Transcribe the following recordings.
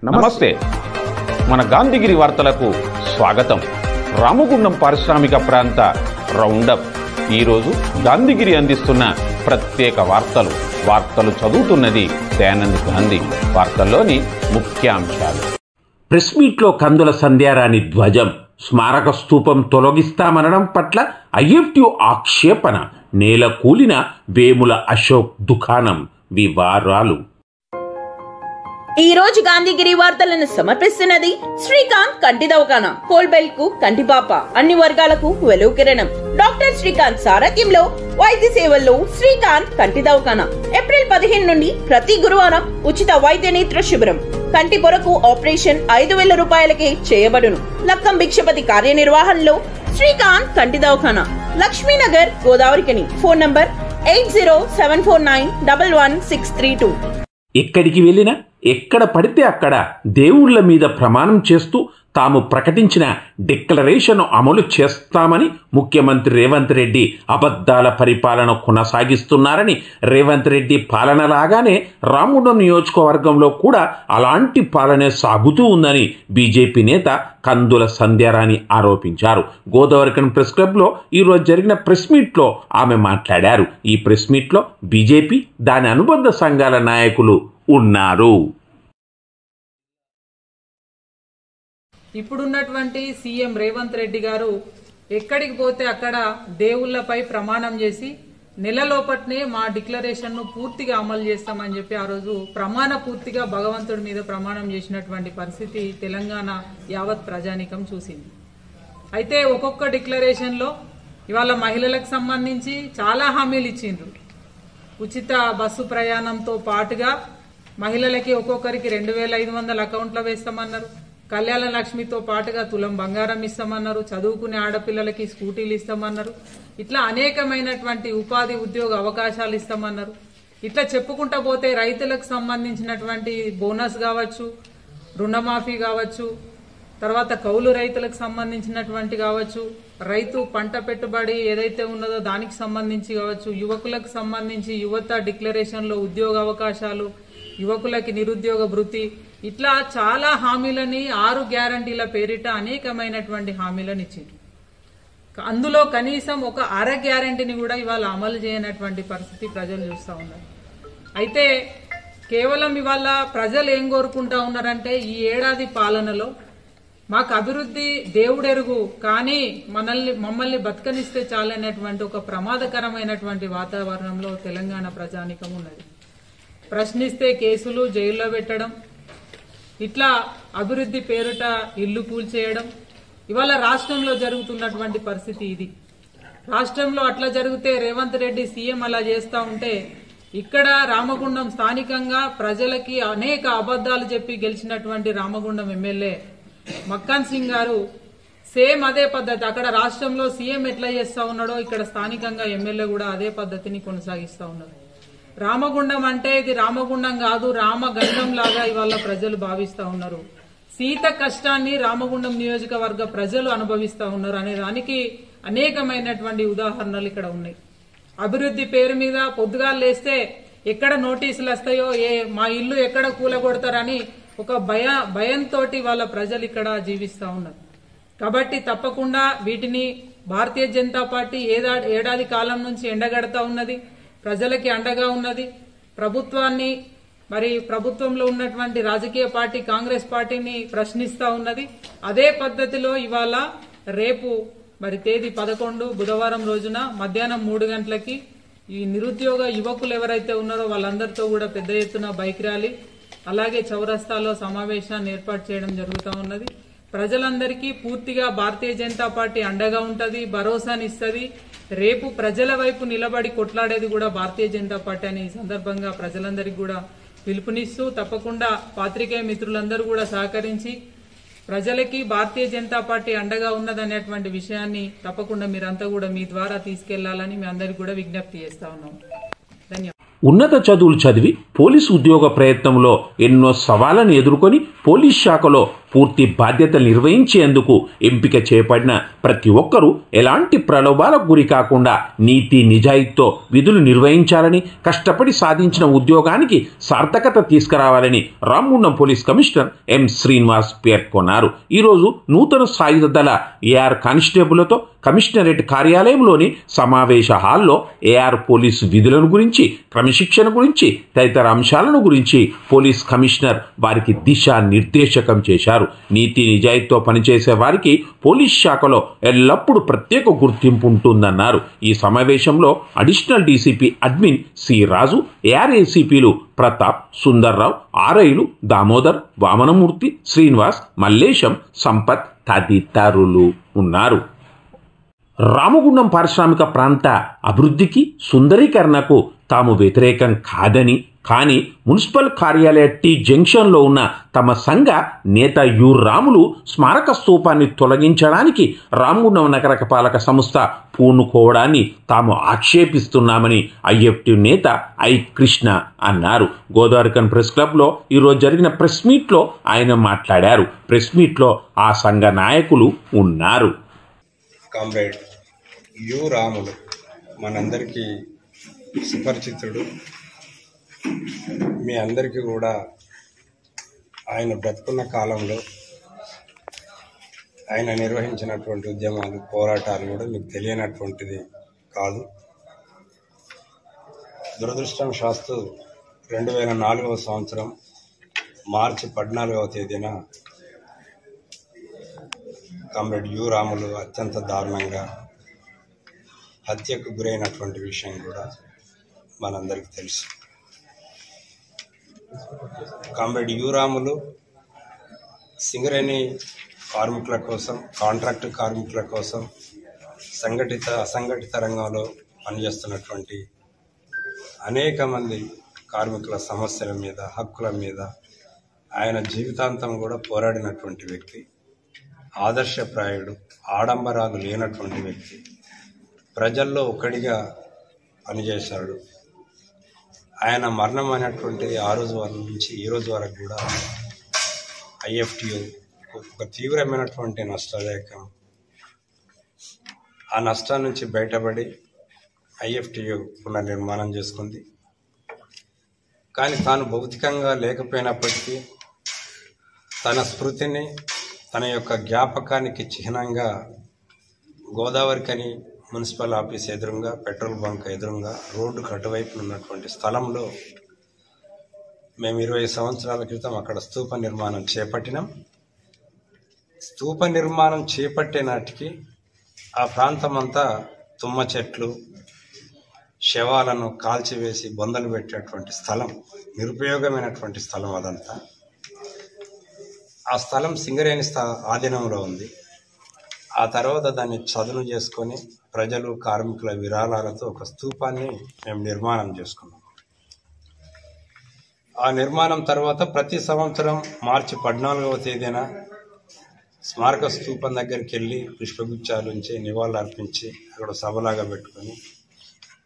నమస్తే. మన గాంధీగిరి వార్తలకు స్వాగతం. రామగుండం పారిశ్రామిక ప్రాంత రౌండప్. ఈరోజు గాంధీగిరి అందిస్తున్న ప్రత్యేక వార్తలు చదువుతున్నది దయానంద్ గాంధీ. వార్తల్లోని ముఖ్యాంశాలు. ప్రెస్ మీట్లో కందుల సంధ్యారాణి ధ్వజం, స్మారక స్తూపం తొలగిస్తామనడం పట్ల ఐఎఫ్టీ ఆక్షేపణ, నేల కూలిన వేముల అశోక్ దుకాణం వివరాలు. ఈ రోజు గాంధీగిరి వార్తలను సమర్పిస్తున్నది శ్రీకాంత్ కంటి దవాఖానా. కోల్బెల్ కు కంటిపాప, అన్ని వర్గాలకు వెలుగు కిరణం. డాక్టర్ శ్రీకాంత్ సారథ్యంలో వైద్య సేవల్లో శ్రీకాంత్ కంటి దవాఖానా. ఏప్రిల్ 15 నుండి ప్రతి గురువారం ఉచిత వైద్య నేత్ర శిబిరం. కంటి పొరకు ఆపరేషన్ 5,000 రూపాయలకే చేయబడును. లక్కం భిక్షపతి కార్యనిర్వహణలో శ్రీకాంత్ కంటి దవాఖానా, లక్ష్మీనగర్, గోదావరికని. Phone number 8074911632. ఎక్కడికి వెళ్ళినా ఎక్కడ పడితే అక్కడ దేవుళ్ల మీద ప్రమాణం చేస్తూ తాము ప్రకటించిన డిక్లరేషన్ అమలు చేస్తామని ముఖ్యమంత్రి రేవంత్ రెడ్డి అబద్ధాల పరిపాలన కొనసాగిస్తున్నారని, రేవంత్ రెడ్డి పాలనలాగానే రామగుండం నియోజకవర్గంలో కూడా అలాంటి పాలనే సాగుతూ ఉందని బీజేపీ నేత కందుల సంధ్యారాణి ఆరోపించారు. గోదావరికన్ ప్రెస్ క్లబ్లో ఈరోజు జరిగిన ప్రెస్ మీట్లో ఆమె మాట్లాడారు. ఈ ప్రెస్ మీట్లో బీజేపీ, దాని అనుబంధ సంఘాల నాయకులు ఉన్నారు. ఇప్పుడున్నటువంటి సీఎం రేవంత్ రెడ్డి గారు ఎక్కడికి పోతే అక్కడ దేవుళ్లపై ప్రమాణం చేసి నెలలోపట్నే మా డిక్లరేషన్ ను పూర్తిగా అమలు చేస్తామని చెప్పి ఆ రోజు పూర్తిగా భగవంతుడి మీద ప్రమాణం చేసినటువంటి పరిస్థితి తెలంగాణ యావత్ ప్రజానీకం చూసింది. అయితే ఒక్కొక్క డిక్లరేషన్ లో ఇవాళ మహిళలకు సంబంధించి చాలా హామీలు ఇచ్చిండ్రు. ఉచిత బస్సు ప్రయాణంతో పాటుగా మహిళలకి ఒక్కొక్కరికి 2,500 అకౌంట్లో వేస్తామన్నారు. కళ్యాణ లక్ష్మితో పాటుగా తులం బంగారం ఇస్తామన్నారు. చదువుకునే ఆడపిల్లలకి స్కూటీలు ఇస్తామన్నారు. ఇట్లా అనేకమైనటువంటి ఉపాధి ఉద్యోగ అవకాశాలు ఇస్తామన్నారు. ఇట్లా చెప్పుకుంటా పోతే రైతులకు సంబంధించినటువంటి బోనస్ కావచ్చు, రుణమాఫీ కావచ్చు, తర్వాత కౌలు రైతులకు సంబంధించినటువంటి కావచ్చు, రైతు పంట పెట్టుబడి ఏదైతే ఉన్నదో దానికి సంబంధించి కావచ్చు, యువకులకు సంబంధించి యువత డిక్లరేషన్లో ఉద్యోగ అవకాశాలు, యువకులకి నిరుద్యోగ భృతి, ఇట్లా చాలా హామీలని 6 గ్యారంటీల పేరిట అనేకమైనటువంటి హామీలను ఇచ్చిండ్రు. అందులో కనీసం ఒక అర గ్యారంటీని కూడా ఇవాళ అమలు చేయనటువంటి పరిస్థితి ప్రజలు చూస్తూ ఉన్నారు. అయితే కేవలం ఇవాళ ప్రజలు ఏం కోరుకుంటా ఉన్నారంటే, ఈ ఏడాది పాలనలో మాకు అభివృద్ధి దేవుడెరుగు, కానీ మమ్మల్ని బతకనిస్తే చాలనేటువంటి ఒక ప్రమాదకరమైనటువంటి వాతావరణంలో తెలంగాణ ప్రజానీకం ఉన్నది. ప్రశ్నిస్తే కేసులు, జైల్లో పెట్టడం, ఇట్లా అభివృద్ధి పేరుట ఇల్లు కూల్చేయడం ఇవాళ రాష్ట్రంలో జరుగుతున్నటువంటి పరిస్థితి ఇది. రాష్ట్రంలో అట్లా జరిగితే రేవంత్ రెడ్డి సీఎం అలా చేస్తూ ఉంటే, ఇక్కడ రామగుండం స్థానికంగా ప్రజలకి అనేక అబద్ధాలు చెప్పి గెలిచినటువంటి రామగుండం ఎమ్మెల్యే మక్కాన్ సింగ్ గారు సేమ్ అదే పద్ధతి, అక్కడ రాష్ట్రంలో సీఎం ఎట్లా చేస్తా ఉన్నాడో ఇక్కడ స్థానికంగా ఎమ్మెల్యే కూడా అదే పద్ధతిని కొనసాగిస్తా ఉన్నారు. రామగుండం అంటే ఇది రామగుండం కాదు, రామగండం లాగా ఇవాళ ప్రజలు భావిస్తా ఉన్నారు. సీత కష్టాన్ని రామగుండం నియోజకవర్గ ప్రజలు అనుభవిస్తా ఉన్నారు అనే దానికి అనేకమైనటువంటి ఉదాహరణలు ఇక్కడ ఉన్నాయి. అభివృద్ధి పేరు మీద పొద్దుగాలు లేస్తే ఎక్కడ నోటీసులు వస్తాయో, మా ఇల్లు ఎక్కడ కూలగొడతారని ఒక భయంతో వాళ్ళ ప్రజలు ఇక్కడ జీవిస్తా ఉన్నారు. కాబట్టి తప్పకుండా వీటిని భారతీయ జనతా పార్టీ ఏడాది కాలం నుంచి ఎండగడతా ఉన్నది, ప్రజలకి అండగా ఉన్నది. ప్రభుత్వాన్ని, మరి ప్రభుత్వంలో ఉన్నటువంటి రాజకీయ పార్టీ కాంగ్రెస్ పార్టీని ప్రశ్నిస్తా ఉన్నది. అదే పద్ధతిలో ఇవాళ రేపు మరి తేదీ 11 బుధవారం రోజున మధ్యాహ్నం 3 గంటలకి ఈ నిరుద్యోగ యువకులు ఎవరైతే ఉన్నారో వాళ్ళందరితో కూడా పెద్ద ఎత్తున బైక్ ర్యాలీ, అలాగే చౌరస్తాలో సమావేశాన్ని ఏర్పాటు చేయడం జరుగుతూ ఉన్నది. ప్రజలందరికీ పూర్తిగా భారతీయ జనతా పార్టీ అండగా ఉంటది, భరోసానిస్తుంది. రేపు ప్రజల వైపు నిలబడి కొట్లాడేది కూడా భారతీయ జనతా పార్టీ అని ఈ సందర్భంగా ప్రజలందరికీ కూడా పిలుపునిస్తూ, తప్పకుండా పాత్రికేయ మిత్రులందరూ కూడా సహకరించి ప్రజలకి భారతీయ జనతా పార్టీ అండగా ఉన్నదనేటువంటి విషయాన్ని తప్పకుండా మీరంతా కూడా మీ ద్వారా తీసుకెళ్లాలని మీ అందరికీ కూడా విజ్ఞప్తి చేస్తా ఉన్నాం. ధన్యవాదాలు. ఉన్నత చదువులు చదివి పోలీసు ఉద్యోగ ప్రయత్నంలో ఎన్నో సవాళ్లను ఎదుర్కొని పోలీస్ శాఖలో పూర్తి బాధ్యతలు నిర్వహించేందుకు ఎంపిక చేయబడిన ప్రతి ఒక్కరూ ఎలాంటి ప్రలోభాలకు గురి కాకుండా నీతి నిజాయితీతో విధులు నిర్వహించాలని, కష్టపడి సాధించిన ఉద్యోగానికి సార్థకత తీసుకురావాలని Ramagundam police commissioner M Srinivas పేర్కొన్నారు. ఈరోజు నూతన సాయుధ దళ ఏఆర్ కానిస్టేబుల్తో కమిషనరేట్ కార్యాలయంలోని సమావేశ హాల్లో ఏఆర్ పోలీసు విధులను గురించి, క్రమశిక్షణ గురించి తదితర అంశాలను గురించి పోలీస్ కమిషనర్ వారికి దిశానిర్దేశకం చేశారు. నీతి నిజాయితీతో పనిచేసే వారికి పోలీస్ శాఖలో ఎల్లప్పుడూ ప్రత్యేక గుర్తింపు ఉంటుందన్నారు. ఈ సమావేశంలో అడిషనల్ డీసీపీ అడ్మిన్ సి రాజు, ఏఆర్ ఏసీపీలు ప్రతాప్, సుందర్రావు, ఆర్ఐలు దామోదర్, వామనమూర్తి, శ్రీనివాస్, మల్లేశం, సంపత్ తదితరులు ఉన్నారు. రామగుండం పారిశ్రామిక ప్రాంత అభివృద్ధికి, సుందరీకరణకు తాము వ్యతిరేకం కాదని, కానీ మున్సిపల్ కార్యాలయ టీ జంక్షన్లో ఉన్న తమ సంఘ నేత యు రాములు స్మారక స్తూపాన్ని తొలగించడానికి రామగుండం నగరపాలక సంస్థ పూనుకోవడాన్ని తాము ఆక్షేపిస్తున్నామని ఐఎఫ్టీ నేత ఐ కృష్ణ అన్నారు. గోదావరికన్ ప్రెస్ క్లబ్లో ఈరోజు జరిగిన ప్రెస్ మీట్లో ఆయన మాట్లాడారు. ప్రెస్ మీట్లో ఆ సంఘ నాయకులు ఉన్నారు. కామ్రేడ్ యు రాములు మనందరికీ సుపరిచితుడు. మీ అందరికీ కూడా ఆయన బ్రతుకున్న కాలంలో ఆయన నిర్వహించినటువంటి ఉద్యమాలు, పోరాటాలు కూడా మీకు తెలియనటువంటిది కాదు. దురదృష్టం శాస్తు 2004వ సంవత్సరం మార్చి 14వ తేదీన కామ్రేడ్ యు రాములు అత్యంత దారుణంగా హత్యకు గురైనటువంటి విషయం కూడా మనందరికీ తెలుసు. కామ్రేడ్ యు రాములు సింగరేణి కార్మికుల కోసం, కాంట్రాక్టు కార్మికుల కోసం, సంఘటిత అసంఘటిత రంగంలో పనిచేస్తున్నటువంటి అనేక మంది కార్మికుల సమస్యల మీద, హక్కుల మీద ఆయన జీవితాంతం కూడా పోరాడినటువంటి వ్యక్తి. ఆదర్శప్రాయుడు, ఆడంబరాలు లేనటువంటి వ్యక్తి, ప్రజల్లో ఒకడిగా పనిచేశాడు. ఆయన మరణం అనేటువంటిది ఆ రోజు నుంచి ఈ రోజు వరకు కూడా ఐఎఫ్టియు ఒక తీవ్రమైనటువంటి నష్టదాయకం. ఆ నష్టం నుంచి బయటపడి ఐఎఫ్టియు పునర్నిర్మాణం చేసుకుంది. కానీ తాను భౌతికంగా లేకపోయినప్పటికీ తన స్మృతిని, తన యొక్క జ్ఞాపకానికి చిహ్నంగా గోదావరికని మున్సిపల్ ఆఫీస్ ఎదురుగా, పెట్రోల్ బంక్ ఎదురుగా, రోడ్డుకు అటువైపు ఉన్నటువంటి స్థలంలో మేము 20 సంవత్సరాల క్రితం అక్కడ స్తూప నిర్మాణం చేపట్టినాం. స్తూప నిర్మాణం చేపట్టే నాటికి ఆ ప్రాంతం అంతా తుమ్మ చెట్లు, శవాలను కాల్చివేసి బొందలు పెట్టేటువంటి స్థలం, నిరుపయోగమైనటువంటి స్థలం అదంతా. ఆ స్థలం సింగరేణి ఆధీనంలో ఉంది. ఆ తర్వాత దాన్ని చదును చేసుకొని ప్రజలు, కార్మికుల విరాళాలతో ఒక స్తూపాన్ని మేము నిర్మాణం చేసుకున్నాం. ఆ నిర్మాణం తర్వాత ప్రతి సంవత్సరం మార్చి 14వ తేదీన స్మారక స్తూపం దగ్గరికి వెళ్ళి పుష్పగుచ్చాలు ఉంచి నివాళులు అర్పించి అక్కడ సభలాగా పెట్టుకొని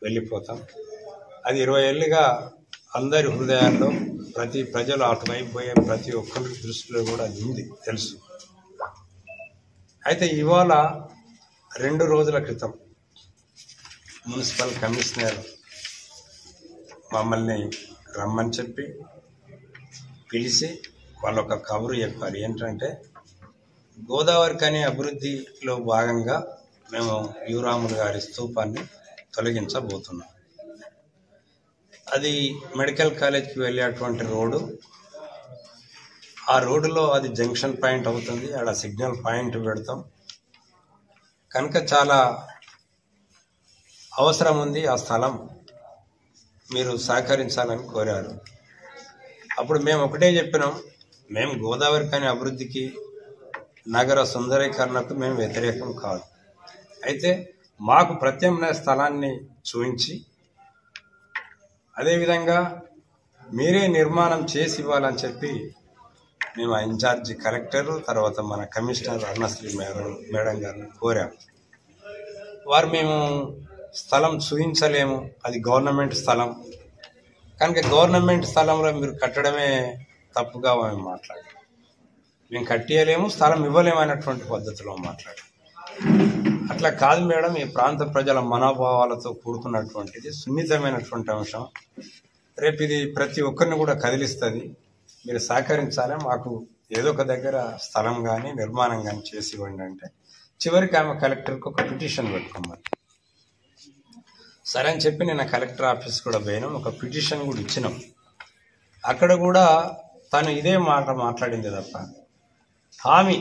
వెళ్ళిపోతాం. అది 20 ఏళ్ళుగా అందరి హృదయాల్లో, ప్రతి ప్రజలు అటువైపు పోయే ప్రతి ఒక్కరి దృష్టిలో కూడా అది ఉంది, తెలుసు. అయితే ఇవాళ 2 రోజుల క్రితం మున్సిపల్ కమిషనర్ మమ్మల్ని రమ్మని చెప్పి పిలిచి వాళ్ళు ఒక కబురు చెప్పారు. ఏంటంటే గోదావరికని అభివృద్ధిలో భాగంగా మేము యు రాములు గారి స్తూపాన్ని తొలగించబోతున్నాం. అది మెడికల్ కాలేజ్కి వెళ్ళేటువంటి రోడ్డు. ఆ రోడ్డులో అది జంక్షన్ పాయింట్ అవుతుంది. ఆడ సిగ్నల్ పాయింట్ పెడతాం కనుక చాలా అవసరం ఉంది. ఆ స్థలం మీరు సహకరించాలని కోరారు. అప్పుడు మేము ఒకటే చెప్పినాం, మేము గోదావరికని అభివృద్ధికి, నగర సుందరీకరణకు మేము వ్యతిరేకం కాదు. అయితే మాకు ప్రత్యామ్నాయ స్థలాన్ని చూపించి అదేవిధంగా మీరే నిర్మాణం చేసి ఇవ్వాలని చెప్పి మేము ఆ ఇన్ఛార్జి కలెక్టర్, తర్వాత మన కమిషనర్ అరుణశ్రీ మేడం గారిని కోరాం. వారు మేము స్థలం చూపించలేము, అది గవర్నమెంట్ స్థలం కనుక గవర్నమెంట్ స్థలంలో మీరు కట్టడమే తప్పుగా మేము మాట్లాడాం. మేము కట్టియలేము, స్థలం ఇవ్వలేము అనేటువంటి పద్ధతిలో మాట్లాడారు. అట్లా కాదు మేడం, ఈ ప్రాంత ప్రజల మనోభావాలతో కూడుకున్నటువంటిది సున్నితమైనటువంటి అంశం. రేపు ఇది ప్రతి ఒక్కరిని కూడా కదిలిస్తుంది. మీరు సహకరించాలి, మాకు ఏదో ఒక దగ్గర స్థలం కానీ నిర్మాణం కానీ చేసి ఇవ్వండి అంటే చివరికి ఆమె కలెక్టర్కి ఒక పిటిషన్ పెట్టుకోమని. సరే అని చెప్పి నేను కలెక్టర్ ఆఫీస్ కూడా పోయినాం, ఒక పిటిషన్ కూడా ఇచ్చినాం. అక్కడ కూడా తను ఇదే మాట మాట్లాడింది తప్ప హామీ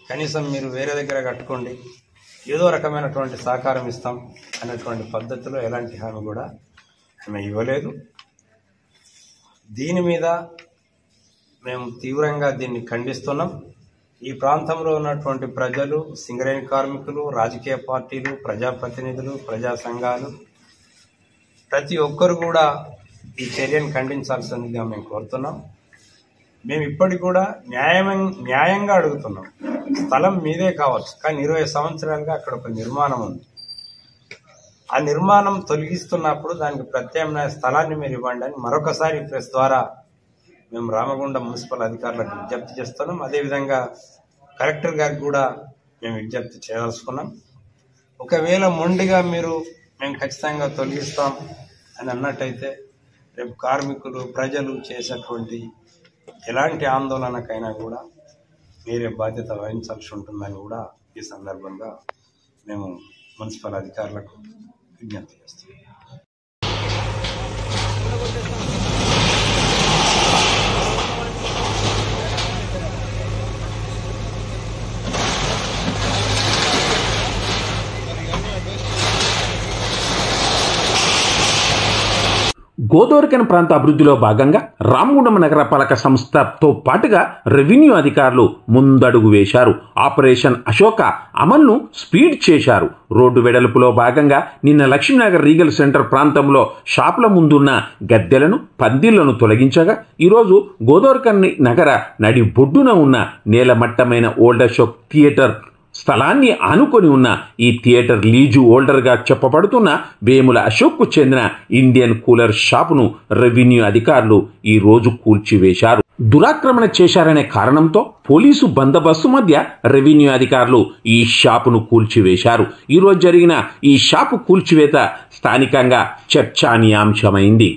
కనీసం మీరు వేరే దగ్గర కట్టుకోండి, ఏదో రకమైనటువంటి సహకారం ఇస్తాం అనేటువంటి పద్ధతిలో ఎలాంటి హామీ కూడా ఆమె ఇవ్వలేదు. దీని మీద మేము తీవ్రంగా దీన్ని ఖండిస్తున్నాం. ఈ ప్రాంతంలో ఉన్నటువంటి ప్రజలు, సింగరేణి కార్మికులు, రాజకీయ పార్టీలు, ప్రజాప్రతినిధులు, ప్రజా సంఘాలు ప్రతి ఒక్కరు కూడా ఈ చర్యను ఖండించాల్సిందిగా మేము కోరుతున్నాం. మేము ఇప్పటికి కూడా న్యాయంగా అడుగుతున్నాం. స్థలం మీదే కావచ్చు, కానీ 20 సంవత్సరాలుగా అక్కడ ఒక నిర్మాణం ఉంది. ఆ నిర్మాణం తొలగిస్తున్నప్పుడు దానికి ప్రత్యామ్నాయ స్థలాన్ని మీరు ఇవ్వండి అని మరొకసారి ప్రెస్ ద్వారా మేము రామగుండం మున్సిపల్ అధికారులకు విజ్ఞప్తి చేస్తున్నాం. అదేవిధంగా కలెక్టర్ గారికి కూడా మేము విజ్ఞప్తి చేయదలుచుకున్నాం. ఒకవేళ మొండిగా మేము ఖచ్చితంగా తొలగిస్తాం అని అన్నట్టయితే రేపు కార్మికులు, ప్రజలు చేసేటువంటి ఎలాంటి ఆందోళనకైనా కూడా మీరే బాధ్యత వహించాల్సి ఉంటుందని కూడా ఈ సందర్భంగా మేము మున్సిపల్ అధికారులకు విజ్ఞప్తి చేస్తున్నాం. గోదావరిఖని ప్రాంత అభివృద్ధిలో భాగంగా రామగుండం నగరపాలక సంస్థతో పాటుగా రెవెన్యూ అధికారులు ముందడుగు వేశారు. ఆపరేషన్ అశోక అమలును స్పీడ్ చేశారు. రోడ్డు వెడల్పులో భాగంగా నిన్న లక్ష్మీనగర్ రీగల్ సెంటర్ ప్రాంతంలో షాపుల ముందున్న గద్దెలను, పందిళ్లను తొలగించగా ఈరోజు గోదావరిఖని నగర నడి బొడ్డున ఉన్న నేలమట్టమైన ఓల్డ్ అశోక్ థియేటర్ స్థలాన్ని ఆనుకొని ఉన్న ఈ థియేటర్ లీజు హోల్డర్గా చెప్పబడుతున్న వేముల అశోక్కు చెందిన ఇండియన్ కూలర్ షాపును రెవెన్యూ అధికారులు ఈ రోజు కూల్చివేశారు. దురాక్రమణ చేశారనే కారణంతో పోలీసు బందోబస్తు మధ్య రెవెన్యూ అధికారులు ఈ షాపును కూల్చివేశారు. ఈరోజు జరిగిన ఈ షాపు కూల్చివేత స్థానికంగా చర్చానీయాంశమైంది.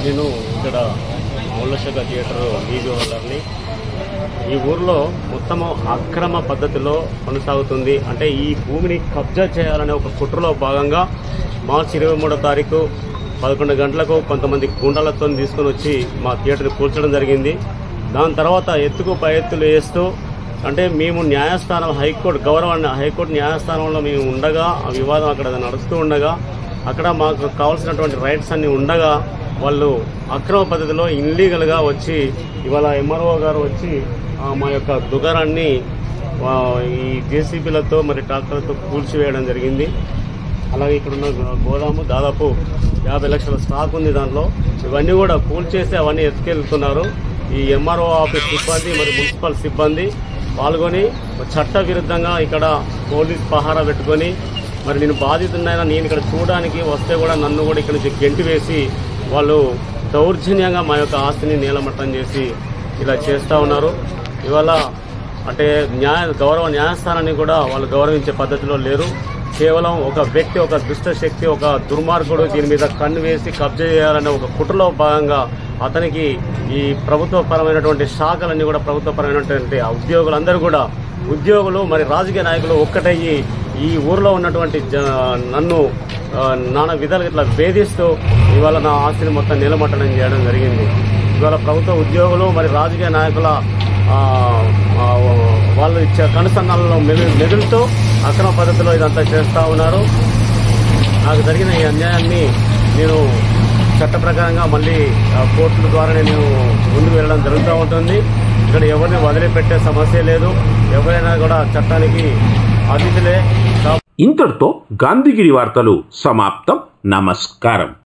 నేను ఇక్కడ ఓల్డ్ అశోక థియేటర్ లీజు హోల్డర్ని. ఈ ఊర్లో మొత్తము అక్రమ పద్ధతిలో కొనసాగుతుంది. అంటే ఈ భూమిని కబ్జా చేయాలనే ఒక కుట్రలో భాగంగా మార్చి 23వ తారీఖు 11 గంటలకు కొంతమంది గుండాలతో తీసుకొని వచ్చి మా థియేటర్ని కూల్చడం జరిగింది. దాని తర్వాత ఎత్తుకు పై ఎత్తులు వేస్తూ అంటే మేము న్యాయస్థానం హైకోర్టు న్యాయస్థానంలో మేము ఉండగా ఆ వివాదం అక్కడ నడుస్తూ ఉండగా అక్కడ మాకు కావాల్సినటువంటి రైట్స్ అన్నీ ఉండగా వాళ్ళు అక్రమ పద్ధతిలో ఇల్లీగల్గా వచ్చి ఇవాళ ఎంఆర్ఓ గారు వచ్చి మా యొక్క దుకాణాన్ని ఈ జేసీబీలతో మరి ట్రాక్టర్లతో కూల్చివేయడం జరిగింది. అలాగే ఇక్కడున్న గోదాము దాదాపు 50 లక్షల స్టాక్ ఉంది. దాంట్లో ఇవన్నీ కూడా కూల్చేసి అవన్నీ ఎత్తుకెళ్తున్నారు. ఈ ఎంఆర్ఓ ఆఫీస్ సిబ్బంది మరి మున్సిపల్ సిబ్బంది పాల్గొని చట్ట విరుద్ధంగా ఇక్కడ పోలీస్ పహారా పెట్టుకొని మరి నేను బాధితున్నైనా నేను ఇక్కడ చూడడానికి వస్తే కూడా నన్ను కూడా ఇక్కడ నుంచి గెంటి వేసి వాళ్ళు దౌర్జన్యంగా మా యొక్క ఆస్తిని నేలమట్టం చేసి ఇలా చేస్తూ ఉన్నారు. ఇవాళ అంటే గౌరవ న్యాయస్థానాన్ని కూడా వాళ్ళు గౌరవించే పద్ధతిలో లేరు. కేవలం ఒక వ్యక్తి, ఒక దుష్ట శక్తి, ఒక దుర్మార్గుడు దీని మీద కన్ను వేసి కబ్జా చేయాలనే ఒక కుట్రలో భాగంగా అతనికి ఈ ప్రభుత్వపరమైనటువంటి శాఖలన్నీ కూడా ప్రభుత్వపరమైనటువంటి ఉద్యోగులందరూ కూడా ఉద్యోగులు మరి రాజకీయ నాయకులు ఒక్కటయ్యి ఈ ఊర్లో ఉన్నటువంటి నన్ను నానా విధాలుగా ఇట్లా వేధిస్తూ ఇవాళ నా ఆస్తిని మొత్తం నిలమట్టడం చేయడం జరిగింది. ఇవాళ ప్రభుత్వ ఉద్యోగులు మరి రాజకీయ నాయకుల వాళ్ళు ఇచ్చే కనుసన్నాలలో మెదులుతూ అక్రమ పద్ధతిలో ఇదంతా చేస్తూ ఉన్నారు. నాకు జరిగిన ఈ అన్యాయాన్ని నేను చట్ట ప్రకారంగా మళ్ళీ కోర్టుల ద్వారానే నేను ముందుకు వెళ్ళడం జరుగుతూ ఉంటుంది. ఇక్కడ ఎవరిని వదిలిపెట్టే సమస్య లేదు. ఎవరైనా కూడా చట్టానికి అతిథులే. ఇంతటితో గాంధీగిరి వార్తలు సమాప్తం. నమస్కారం.